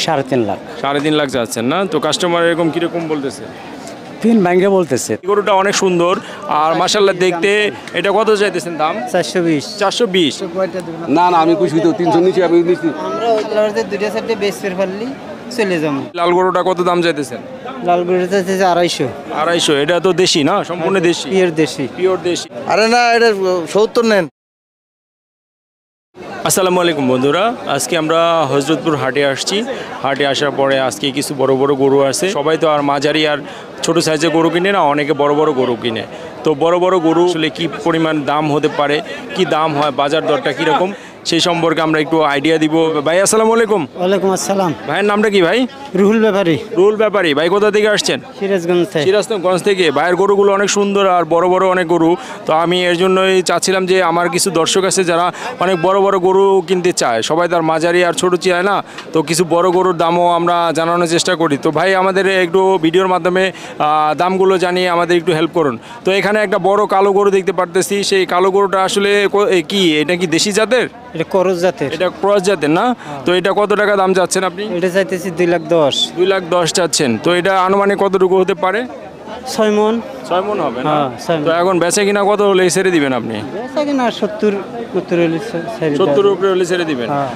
3.5 লাখ। 3.5 লাখ যাচ্ছেন না? তো কাস্টমার এরকম কিরকম বলতেছে? 3 ভাঙ্গে বলতেছে। গরুটা অনেক সুন্দর আর মাশাআল্লাহ দেখতে। এটা কত চাইতেছেন দাম? 420। 420? না না, আমি খুশি তো 300 নিচে আমি নিচ্ছি। আমরা ওই দরজে দুইটা সাইডে বেচ ফের পারলি চলে যাবো। লাল গরুটা কত দাম চাইতেছেন? লাল গরুটা চাইছে 250। 250? এটা তো দেশি না? সম্পূর্ণ দেশি? পিওর দেশি। পিওর দেশি। আরে না, এটা 70 নেন। আসসালামু আলাইকুম বন্ধুরা, আজকে আমরা হজরতপুর হাটে আসছি। হাটে আসার পরে আজকে কিছু বড় বড় গরু আছে। সবাই তো আর মাঝারি আর ছোট সাইজের গরু কিনে না, অনেকে বড় বড় গরু কিনে। তো বড় বড় গরু আসলে কী পরিমাণ দাম হতে পারে, কি দাম হয়, বাজার দরটা কীরকম, সেই সম্পর্কে আমরা একটু আইডিয়া দিব। ভাই আসসালামু আলাইকুম। ওয়ালাইকুম আসসালাম। ভাইয়ের নামটা কি ভাই? রুহুল ব্যাপারী। রুহুল ব্যাপারী। ভাই কোথা থেকে আসছেন? সিরাজগঞ্জ থেকে। সিরাজগঞ্জ থেকে। ভাইয়ের গরুগুলো অনেক সুন্দর আর বড় বড় অনেক গরু। তো আমি এর জন্যই চাচ্ছিলাম যে আমার কিছু দর্শক আছে যারা অনেক বড় বড় গরু কিনতে চায়। সবাই তার মাঝারি আর ছোটো চায় না, তো কিছু বড় গরুর দামও আমরা জানানোর চেষ্টা করি। তো ভাই আমাদের একটু ভিডিওর মাধ্যমে দামগুলো জানিয়ে আমাদের একটু হেল্প করুন। তো এখানে একটা বড় কালো গরু দেখতে পারতেছি। সেই কালো গরুটা আসলে কি, এটা কি দেশি জাতের? এটা করজ জাতের। এটা ক্রস জাতের না? তো এটা কত টাকা দাম চাচ্ছেন আপনি? এটা চাইতেছি 2,10,000। 2,10,000 চাচ্ছেন। তো এটা আনুমানিক কতটুকু হতে পারে? 6 মণ। 6 মণ হবে না? হ্যাঁ, 6 মণ। তো এখন বেচে কিনা কত হলে ছেড়ে দিবেন আপনি? বেচা কিনা 70 হলে ছেড়ে 70 উপরে হলে ছেড়ে দিবেন। হ্যাঁ।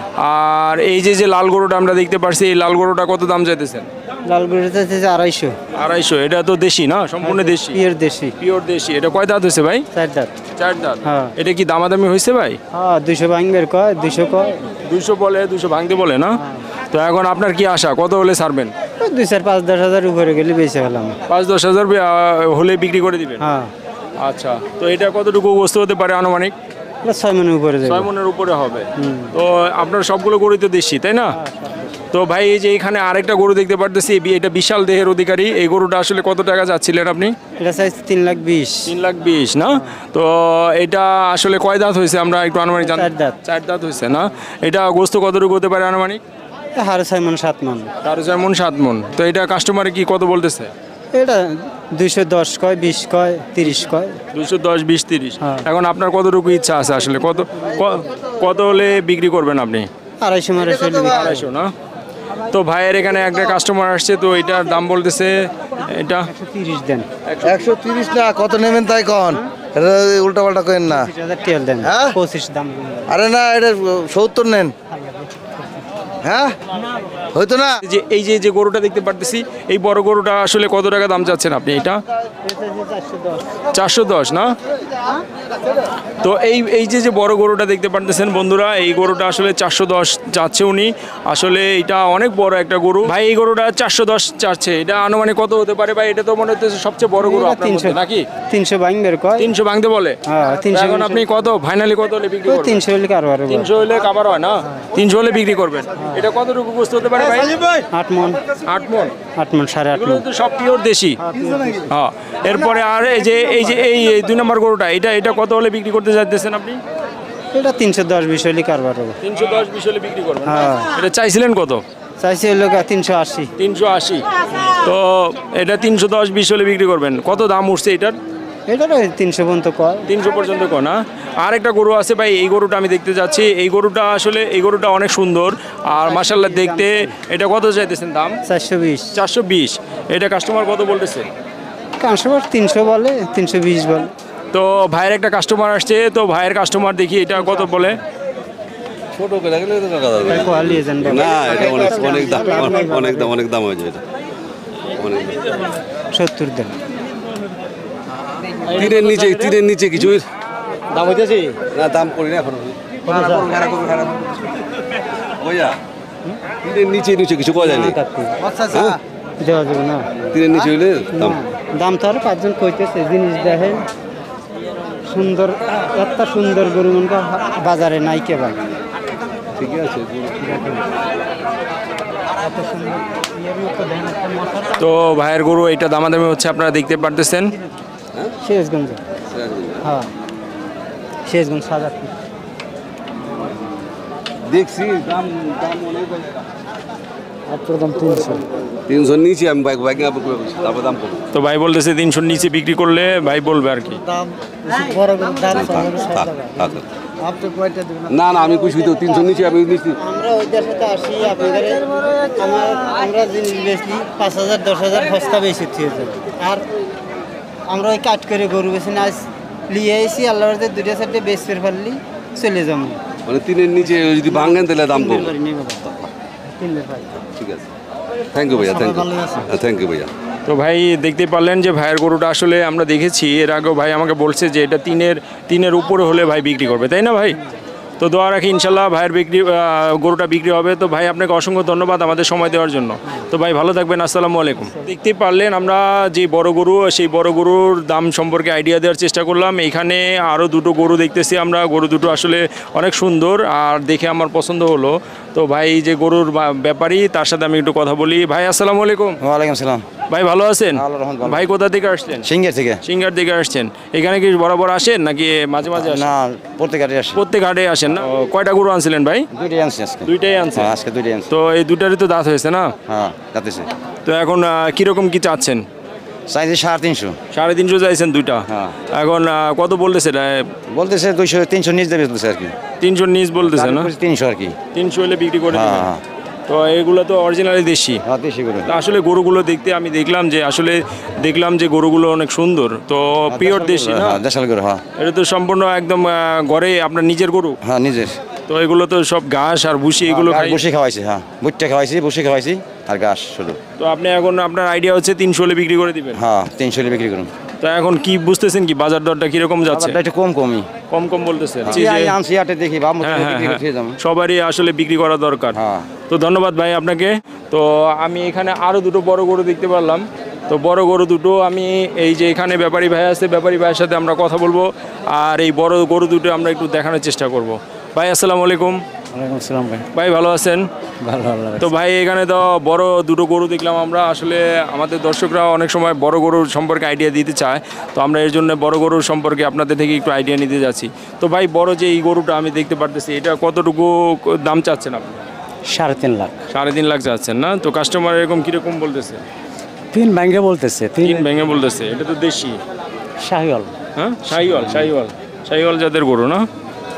আর এই যে লাল গরুটা আমরা দেখতে পাচ্ছি, এই লাল গরুটা কত দাম চাইতেছেন? লাল গরুটা চাইতেছি 250। 250? এটা তো দেশি না? সম্পূর্ণ দেশি? পিওর দেশি। পিওর দেশি। এটা কয় দাঁত হয়েছে ভাই? 4 দাঁত। 4 দাঁত? হ্যাঁ। এটা কি দামাদামি হয়েছে ভাই? হ্যাঁ, 200 ভাঙ্গের কয়, 200 কয়। 200 বলে, 200 ভাঙতে বলে না? তো এখন আপনার কি আশা, কত হলে ছাড়বেন? 2, 4, 5, 10 হাজার উপরে গেলে বেঁচে গেলাম। 5-10 হাজার হলে বিক্রি করে দিবেন? হ্যাঁ। আচ্ছা, তো এটা কতটুকু বস্তু হতে পারে আনুমানিক? 6 মণের উপরে যাবে। 6 মণের উপরে হবে। তো আপনার সবগুলো গরু তো দেশি, তাই না? তো ভাই এই যে এখানে আরেকটা গরু দেখতে পারতেছি, এটা বিশাল দেহের অধিকারী। এই গরুটা আসলে কত টাকা যাচ্ছিলেন আপনি? এটা চাইছি 3,20,000। 3,20,000 না? তো এটা আসলে কয় দাঁত হয়েছে আমরা একটু আনুমানিক জানি? 4 দাঁত। 4 দাঁত হয়েছে না? এটা গোস্ত কতটুকু হতে পারে আনুমানিক? 6.5 মণ 7 মণ। 4.5 মণ 7 মণ। তো এটা কাস্টমারে কি কত বলতেছে? এটা 210 কয়, 20 কয়, 30 কয়। 210, 20, 30। হ্যাঁ। এখন আপনার কতটুকু ইচ্ছা আছে আসলে, কত হলে বিক্রি করবেন আপনি? 250 মারে চলবে। 250 না? তো ভাইয়ের এখানে একটা কাস্টমার আসছে, তো এটার দাম বলতেছে এটা 130 দেন। 130 না, কত নেবেন তাই কন। এটা উল্টা পাল্টা করেন না। 25,000 টিয়াল দেন। হ্যাঁ? 25 দাম দেন। আরে না, এটা 70 নেন। হ্যাঁ, হয়তো না। এই যে গরুটা দেখতে পারতেছি, এই বড় গরুটা আসলে কত টাকা দাম চাচ্ছেন আপনি? এটা 410 না? তো এই যে বড় গরুটা দেখতে পারতেছেন বন্ধুরা, এই গরুটা আসলে 410 চাচ্ছে উনি। আসলে এটা অনেক বড় একটা গরু ভাই। এই গরুটা 410 চাচ্ছে। এটা আনুমানিক কত হতে পারে ভাই? এটা তো মনে হচ্ছে সবচেয়ে বড় গরু আপনার মধ্যে, নাকি? 300 ভাঙ্গের কয়। 300 ভাঙতে বলে? হ্যাঁ, 300। এখন আপনি কত ফাইনালি কত হলে বিক্রি করবেন? 300 হলে কারবার হবে। 300 হলে কাবার হয় না? 300 হলে বিক্রি করবেন। এটা কতটুকু বস্তু হতে পারে ভাই? 8 মণ। 8 মণ? 8 মণ, 8.5 এগুলো মণ। তো সব পিওর দেশি। হ্যাঁ। এরপরে আর এই 2 নম্বর গরুটা, এটা কত হলে বিক্রি করতে চাইতেছেন আপনি? এটা 310-20 হলে কারবার হবে। 310-20 হলে বিক্রি করবেন? হ্যাঁ। এটা চাইছিলেন কত? চাইছি হলো 380। 380? তো এটা 310-20 হলে বিক্রি করবেন। কত দাম উঠছে এটার? এটার 300 পর্যন্ত কয়। 300 পর্যন্ত কো না? আর একটা গরু আছে ভাই, এই গরুটা আমি দেখতে যাচ্ছি। এই গরুটা অনেক সুন্দর আর মাশাআল্লাহ দেখতে। এটা কত চাইতেছেন দাম? 420। 420? এটা কাস্টমার কত বলতেছে? কাস্টমার 300 বলে, 320 বলে। তো ভাইয়ের একটা কাস্টমার আসছে, তো ভাইয়ের কাস্টমার দেখি এটা কত বলে। ছোট করে রাখলে তো টাকা দাও কোয়ালি এজেন্ট বলে। না, এটা অনেক দাম হয়ে যায়। এটা অনেক দাম। 70 দেন। তীরের নিচে কিছু দাম হইতেছে না, দাম করি না এখন। বুঝা, তীরের নিচে কিছু করা যায় না। হ্যাঁ, দেওয়া যাবে না। তীরের নিচে হইলে দাম। দাম তো আর 5 জন কইতেছে। জিনিস দেখেন সুন্দর, এত সুন্দর গরু মনকা বাজারে নাই কে ভাই। ঠিক আছে। তো ভাইয়ের গরু এটা দামাদামি হচ্ছে, আপনারা দেখতে পারতেছেন। শেষগঞ্জ। হ্যাঁ, শেষগঞ্জ সাজা। দেখছি দাম একদম 300। 300 নিচে আমি বাইক তারপর দাম করবো। তো ভাই বলতেছে 300 নিচে বিক্রি করলে ভাই বলবে আর কি। দাম বড় দাম থাক। আপনি কয়টা দেবেন? না না আমি খুশি তো 300 নিচে আমি নিচ্ছি। আমরা ওইটার সাথে আসি আপনাদের আমরা জিনিস বেচলি 5,000 10,000 বস্তা বেশি থেকে যাবে। আর আমরা ওই কাট করে গরু বেশি না লিয়ে এসি আল্লাহর দুটো সাইডে বেচ করে ফেললি চলে যাবো। মানে 3-এর নিচে যদি ভাঙেন তাহলে দাম কম। ঠিক আছে, থ্যাংক ইউ ভাইয়া, থ্যাংক ইউ, থ্যাংক ইউ ভাইয়া। তো ভাই দেখতে পারলেন যে ভাইয়ের গরুটা আসলে আমরা দেখেছি এর আগেও ভাই আমাকে বলছে যে এটা তিনের উপরে হলে ভাই বিক্রি করবে, তাই না ভাই? তো দোয়া রাখি ইনশাল্লাহ ভাইয়ের গরুটা বিক্রি হবে। তো ভাই আপনাকে অসংখ্য ধন্যবাদ আমাদের সময় দেওয়ার জন্য। তো ভাই ভালো থাকবেন, আসসালামু আলাইকুম। দেখতে পারলেন আমরা যে বড় গরু, সেই বড় গরুর দাম সম্পর্কে আইডিয়া দেওয়ার চেষ্টা করলাম। এখানে আরও দুটো গরু দেখতেছি আমরা, গরু দুটো আসলে অনেক সুন্দর আর দেখে আমার পছন্দ হলো। তো ভাই যে গরুর ব্যাপারী তার সাথে আমি একটু কথা বলি। ভাই আসসালামু আলাইকুম। ওয়ালাইকুম সালাম। ভাই ভালো আছেন? আল্লাহর রহমতে ভালো। ভাই কোথা থেকে আসছেন? সিঙ্গার থেকে। সিঙ্গার থেকে আসছেন। এখানে কি বরাবর আসেন নাকি মাঝে মাঝে আসেন? না, প্রত্যেক হাটে আসে। প্রত্যেক হাটে আসেন না? কয়টা গরু আনছিলেন ভাই? দুইটাই আনছি আজকে। দুইটাই আনছেন? হ্যাঁ, আজকে দুইটাই আনছি। তো এই দুটারই তো দাঁত হয়েছে না? হ্যাঁ, যাতেছে। তো এখন কিরকম কি চাচ্ছেন? চাইছে 350। 350 চাইছেন দুইটা? হ্যাঁ। এখন কত বলতেছে এটা? বলতেছে 200 300 নিচ দেবে বলতেছে আর কি। 300 নিচ বলতেছে না? 300 আর কি। 300 হলে বিক্রি করে হ্যাঁ, দিবেন? হ্যাঁ। তো এগুলো তো অরিজিনালি দেশি। হ্যাঁ, দেশি করে। তা আসলে গরুগুলো দেখতে আমি দেখলাম যে গরুগুলো অনেক সুন্দর। তো পিওর দেশি না? হ্যাঁ, দেশাল করে। হ্যাঁ, এটা তো সম্পূর্ণ একদম ঘরে আপনার নিজের গরু? হ্যাঁ, নিজের। তো এগুলো তো সব ঘাস আর ভুসি এগুলো খাই। বসে খাওয়াইছি। হ্যাঁ, ভুট্টা খাওয়াইছি, বসে খাওয়াইছি আর ঘাস শুধু। তো আপনি এখন আপনার আইডিয়া হচ্ছে 300 হলে বিক্রি করে দিবেন? হ্যাঁ, 300 হলে বিক্রি করুন। তো এখন কি বুঝতেছেন কি বাজার দরটা কিরকম যাচ্ছে? আবার একটু কমই। কম বলতেছে? আনছি হাটে দেখি বা হ্যাঁ, হ্যাঁ, বিক্রি হ্যাঁ। করে যাবো। সবারই আসলে বিক্রি করা দরকার। হ্যাঁ। তো ধন্যবাদ ভাই আপনাকে। তো আমি এখানে আরও দুটো বড় গরু দেখতে পারলাম। তো বড় গরু দুটো আমি এই যে এখানে ব্যাপারী ভাই আছে, ব্যাপারী ভাইয়ের সাথে আমরা কথা বলবো আর এই বড় গরু দুটো আমরা একটু দেখানোর চেষ্টা করব। ভাই আসসালামু আলাইকুম। ওয়ালাইকুম আসসালাম ভাই। ভাই ভালো আছেন? ভালো ভালো। তো ভাই এখানে তো বড় দুটো গরু দেখলাম আমরা। আসলে আমাদের দর্শকরা অনেক সময় বড় গরুর সম্পর্কে আইডিয়া দিতে চায়, তো আমরা এর জন্য বড় গরুর সম্পর্কে আপনাদের থেকে একটু আইডিয়া নিতে যাচ্ছি। তো ভাই বড় যে এই গরুটা আমি দেখতে পারতেছি, এটা কতটুকু দাম চাচ্ছেন আপনি? 3.5 লাখ। 3.5 লাখ চাচ্ছেন না? তো কাস্টমার এরকম কীরকম বলতেছে? 3 ব্যাংকে বলতেছে। 3 ভেঙে বলতেছে। এটা তো দেশি? শাহিওয়াল। হ্যাঁ, শাহিওয়াল জাতের গরু না?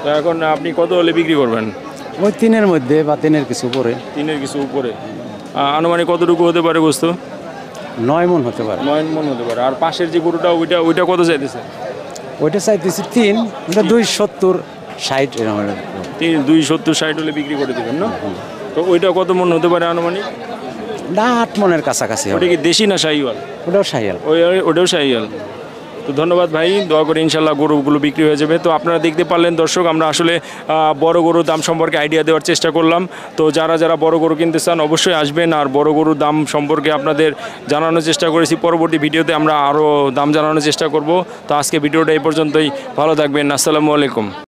তো এখন আপনি কত হলে বিক্রি করবেন? ওই 3-এর মধ্যে বা 3-এর কিছু উপরে। 3-এর কিছু উপরে। আনুমানিক কতটুকু হতে পারে গোস্ত? 9 মণ হতে পারে। 9 মণ হতে পারে। আর পাশের যে গরুটা ওইটা কত চাইতেছে? ওইটা চাইতেছি 3, ওটা 270 60 এরকম। 270 60 হলে বিক্রি করে দেবেন না? তো ওইটা কত মণ হতে পারে আনুমানিক? না, 8 মণের কাছাকাছি হবে। ওটা কি দেশি না শাহিওয়াল? ওটাও শাহিওয়াল। ওটাও শাহিওয়াল। তো ধন্যবাদ ভাই, দোয়া করে ইনশাল্লাহ গরুগুলো বিক্রি হয়ে যাবে। তো আপনারা দেখতে পারলেন দর্শক, আমরা আসলে বড় গরুর দাম সম্পর্কে আইডিয়া দেওয়ার চেষ্টা করলাম। তো যারা বড় গরু কিনতে চান অবশ্যই আসবেন আর বড় গরুর দাম সম্পর্কে আপনাদের জানানোর চেষ্টা করেছি। পরবর্তী ভিডিওতে আমরা আরও দাম জানানোর চেষ্টা করব। তো আজকে ভিডিওটা এই পর্যন্তই। ভালো থাকবেন, আসসালামু আলাইকুম।